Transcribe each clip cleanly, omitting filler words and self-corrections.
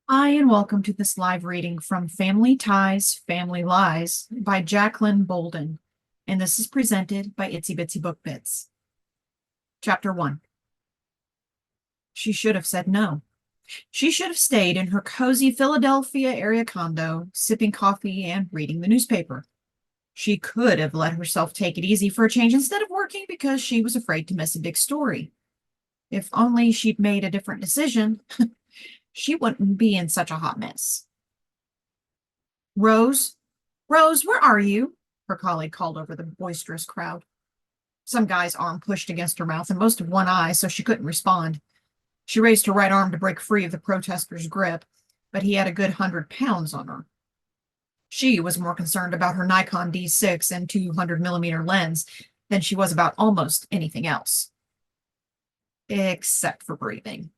Hi, and welcome to this live reading from Family Ties, Family Lies by Jacqueline Boulden. And this is presented by Itsy Bitsy Book Bits. Chapter 1. She should have said no. She should have stayed in her cozy Philadelphia area condo, sipping coffee and reading the newspaper. She could have let herself take it easy for a change instead of working because she was afraid to miss a big story. If only she'd made a different decision, she wouldn't be in such a hot mess. Rose, Rose, where are you? Her colleague called over the boisterous crowd. Some guy's arm pushed against her mouth and most of one eye, so she couldn't respond. She raised her right arm to break free of the protester's grip, but he had a good 100 pounds on her. She was more concerned about her Nikon D6 and 200mm lens than she was about almost anything else. Except for breathing.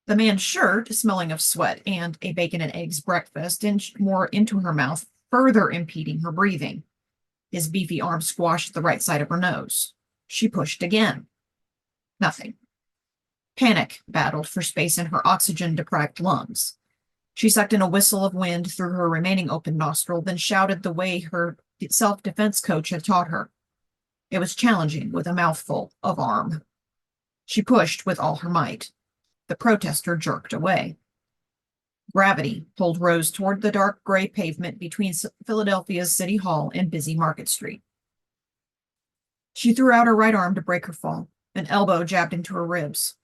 The man's shirt, smelling of sweat and a bacon and eggs breakfast, inched more into her mouth, further impeding her breathing. His beefy arm squashed the right side of her nose. She pushed again. Nothing. Panic battled for space in her oxygen-deprived lungs. She sucked in a whistle of wind through her remaining open nostril, then shouted the way her self-defense coach had taught her. It was challenging with a mouthful of arm. She pushed with all her might. The protester jerked away. Gravity pulled Rose toward the dark gray pavement between Philadelphia's City Hall and busy Market Street. She threw out her right arm to break her fall. An elbow jabbed into her ribs.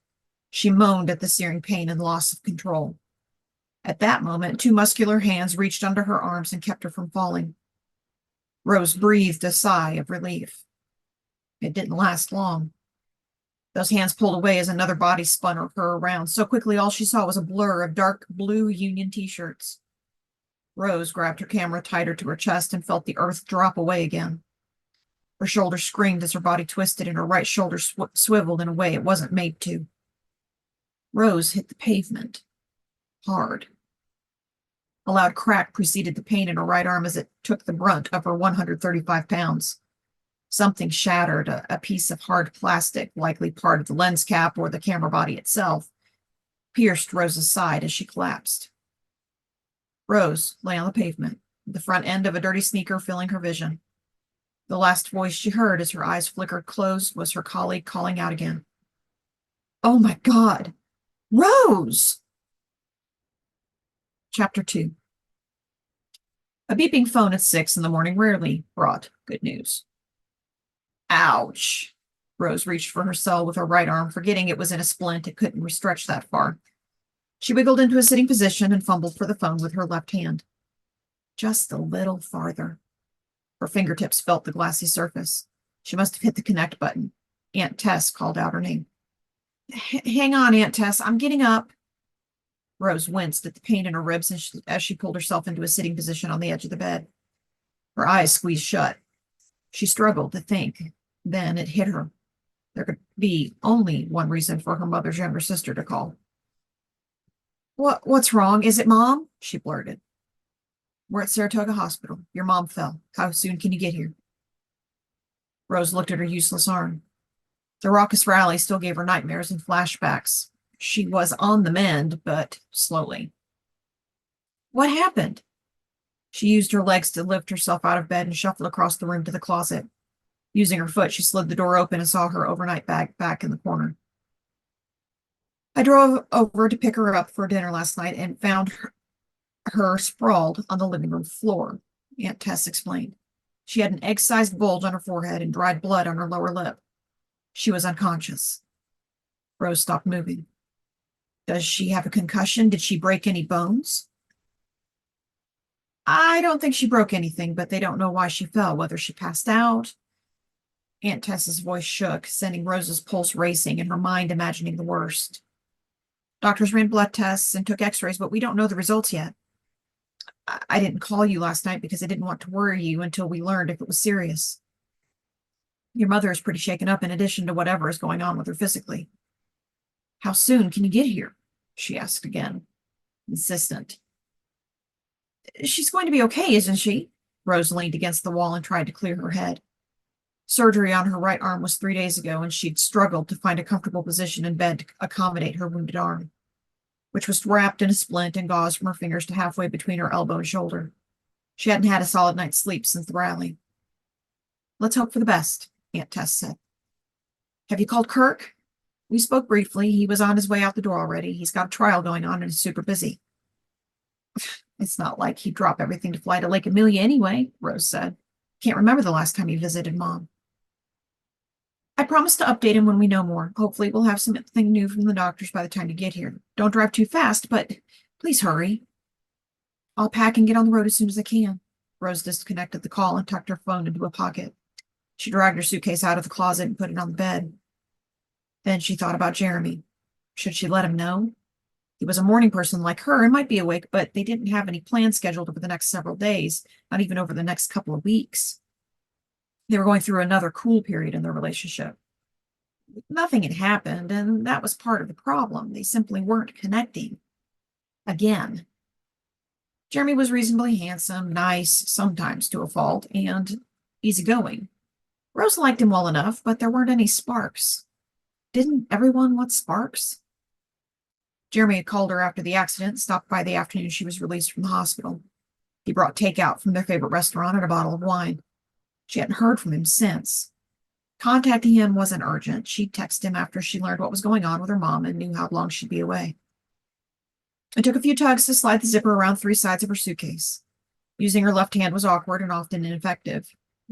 She moaned at the searing pain and loss of control. At that moment, two muscular hands reached under her arms and kept her from falling. Rose breathed a sigh of relief. It didn't last long. Those hands pulled away as another body spun her around. So quickly, all she saw was a blur of dark blue Union t-shirts. Rose grabbed her camera tighter to her chest and felt the earth drop away again. Her shoulder screamed as her body twisted and her right shoulder swiveled in a way it wasn't made to. Rose hit the pavement. Hard. A loud crack preceded the pain in her right arm as it took the brunt of her 135 pounds. Something shattered, a piece of hard plastic, likely part of the lens cap or the camera body itself, pierced Rose's side as she collapsed. Rose lay on the pavement, the front end of a dirty sneaker filling her vision. The last voice she heard as her eyes flickered closed was her colleague calling out again. "Oh my God! Rose!" Chapter 2. A beeping phone at 6 in the morning rarely brought good news. Ouch. Rose reached for her cell with her right arm, forgetting it was in a splint. It couldn't stretch that far. She wiggled into a sitting position and fumbled for the phone with her left hand. Just a little farther. Her fingertips felt the glassy surface. She must have hit the connect button. Aunt Tess called out her name. "Hang on, Aunt Tess. I'm getting up." Rose winced at the pain in her ribs as she pulled herself into a sitting position on the edge of the bed. Her eyes squeezed shut. She struggled to think. Then it hit her. There could be only one reason for her mother's younger sister to call. What's wrong? Is it Mom?" she blurted. "We're at Saratoga Hospital. Your mom fell. How soon can you get here?" Rose looked at her useless arm. The raucous rally still gave her nightmares and flashbacks. She was on the mend, but slowly. "What happened?" She used her legs to lift herself out of bed and shuffled across the room to the closet. Using her foot, she slid the door open and saw her overnight bag back in the corner. "I drove over to pick her up for dinner last night and found her sprawled on the living room floor," Aunt Tess explained. She had an egg-sized bulge on her forehead and dried blood on her lower lip. She was unconscious. Rose stopped moving. "Does she have a concussion? Did she break any bones?" "I don't think she broke anything, but they don't know why she fell, whether she passed out." Aunt Tess's voice shook, sending Rose's pulse racing and her mind imagining the worst. "Doctors ran blood tests and took x-rays, but we don't know the results yet. I didn't call you last night because I didn't want to worry you until we learned if it was serious. Your mother is pretty shaken up in addition to whatever is going on with her physically." "How soon can you get here?" she asked again, insistent. "She's going to be okay, isn't she?" Rose leaned against the wall and tried to clear her head. Surgery on her right arm was 3 days ago, and she'd struggled to find a comfortable position in bed to accommodate her wounded arm. which was wrapped in a splint and gauze from her fingers to halfway between her elbow and shoulder. She hadn't had a solid night's sleep since the rally. Let's hope for the best, Aunt Tess said. Have you called Kirk? We spoke briefly. He was on his way out the door already. He's got a trial going on and is super busy. It's not like he'd drop everything to fly to Lake Amelia anyway, Rose said. Can't remember the last time he visited Mom. I promised to update him when we know more. Hopefully we'll have something new from the doctors by the time you get here. Don't drive too fast, but please hurry. I'll pack and get on the road as soon as I can. Rose disconnected the call and tucked her phone into a pocket. She dragged her suitcase out of the closet and put it on the bed. Then she thought about Jeremy. Should she let him know? He was a morning person like her and might be awake, but they didn't have any plans scheduled over the next several days, not even over the next couple of weeks. They were going through another cool period in their relationship. Nothing had happened, and that was part of the problem. They simply weren't connecting. Again. Jeremy was reasonably handsome, nice, sometimes to a fault, and easygoing. Rose liked him well enough, but there weren't any sparks. Didn't everyone want sparks? Jeremy had called her after the accident, stopped by the afternoon she was released from the hospital. He brought takeout from their favorite restaurant and a bottle of wine. She hadn't heard from him since. Contacting him wasn't urgent. She'd text him after she learned what was going on with her mom and knew how long she'd be away. It took a few tugs to slide the zipper around three sides of her suitcase. Using her left hand was awkward and often ineffective.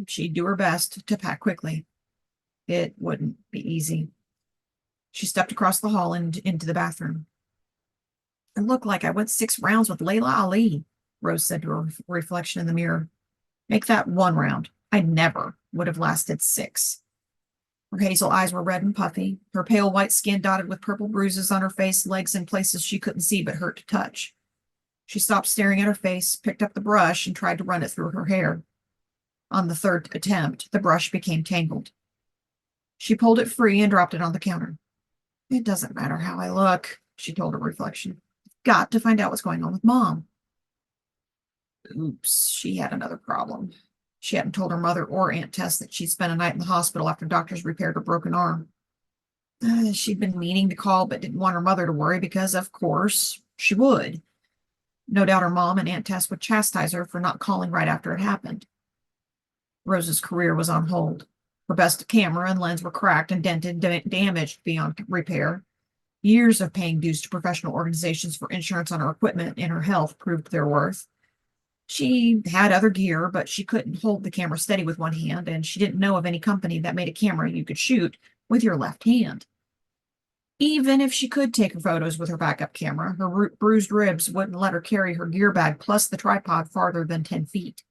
She'd do her best to pack quickly. It wouldn't be easy. She stepped across the hall and into the bathroom. It looked like I went 6 rounds with Layla Ali, Rose said to her reflection in the mirror. Make that 1 round. I never would have lasted 6. Her hazel eyes were red and puffy, her pale white skin dotted with purple bruises on her face, legs, and places she couldn't see but hurt to touch. She stopped staring at her face, picked up the brush, and tried to run it through her hair. On the 3rd attempt, the brush became tangled. She pulled it free and dropped it on the counter. It doesn't matter how I look, she told her reflection. I've got to find out what's going on with Mom. Oops, she had another problem. She hadn't told her mother or Aunt Tess that she'd spent a night in the hospital after doctors repaired her broken arm. She'd been meaning to call but didn't want her mother to worry because, of course, she would. No doubt her mom and Aunt Tess would chastise her for not calling right after it happened. Rose's career was on hold. Her best camera and lens were cracked and dented, damaged beyond repair. Years of paying dues to professional organizations for insurance on her equipment and her health proved their worth. She had other gear, but she couldn't hold the camera steady with one hand, and she didn't know of any company that made a camera you could shoot with your left hand. Even if she could take her photos with her backup camera, her bruised ribs wouldn't let her carry her gear bag plus the tripod farther than 10 feet.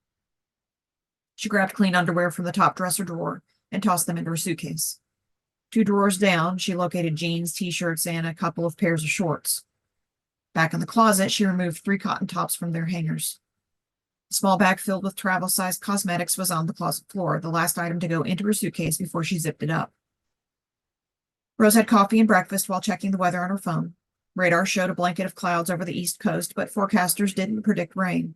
She grabbed clean underwear from the top dresser drawer and tossed them into her suitcase. 2 drawers down, she located jeans, t-shirts, and a couple of pairs of shorts. Back in the closet, she removed 3 cotton tops from their hangers. A small bag filled with travel-sized cosmetics was on the closet floor, the last item to go into her suitcase before she zipped it up. Rose had coffee and breakfast while checking the weather on her phone. Radar showed a blanket of clouds over the east coast, but forecasters didn't predict rain.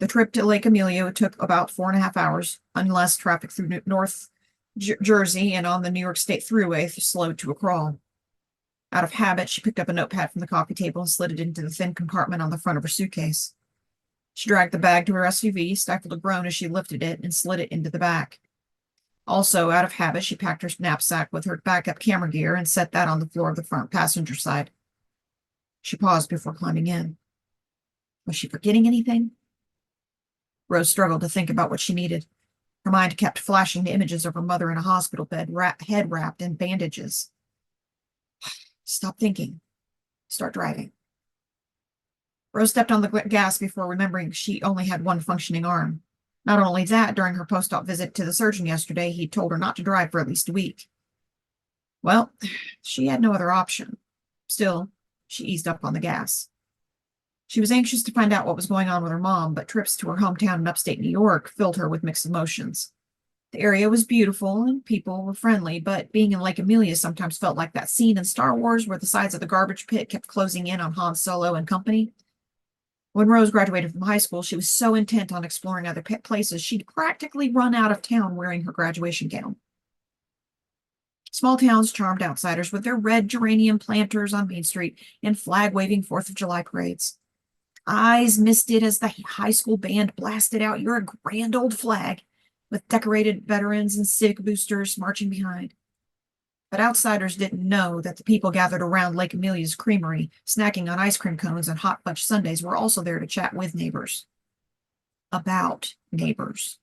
The trip to Lake Amelia took about 4.5 hours, unless traffic through North Jersey and on the New York State Thruway slowed to a crawl. Out of habit, she picked up a notepad from the coffee table and slid it into the thin compartment on the front of her suitcase. She dragged the bag to her SUV, stifled a groan as she lifted it, and slid it into the back. Also, out of habit, she packed her knapsack with her backup camera gear and set that on the floor of the front passenger side. She paused before climbing in. Was she forgetting anything? Rose struggled to think about what she needed. Her mind kept flashing the images of her mother in a hospital bed, head wrapped in bandages. Stop thinking. Start driving. Rose stepped on the gas before remembering she only had one functioning arm. Not only that, during her post-op visit to the surgeon yesterday, he told her not to drive for at least a week. Well, she had no other option. Still, she eased up on the gas. She was anxious to find out what was going on with her mom, but trips to her hometown in upstate New York filled her with mixed emotions. The area was beautiful and people were friendly, but being in Lake Amelia sometimes felt like that scene in Star Wars where the sides of the garbage pit kept closing in on Han Solo and company. When Rose graduated from high school, she was so intent on exploring other places, she'd practically run out of town wearing her graduation gown. Small towns charmed outsiders with their red geranium planters on Main Street and flag-waving 4th of July parades. Eyes misted as the high school band blasted out "You're a Grand Old Flag," with decorated veterans and civic boosters marching behind. But outsiders didn't know that the people gathered around Lake Amelia's creamery, snacking on ice cream cones and hot fudge sundaes, were also there to chat with neighbors. About neighbors.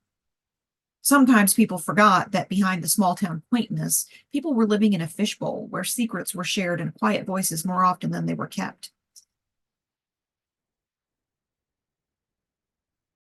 Sometimes people forgot that behind the small town quaintness, people were living in a fishbowl where secrets were shared in quiet voices more often than they were kept.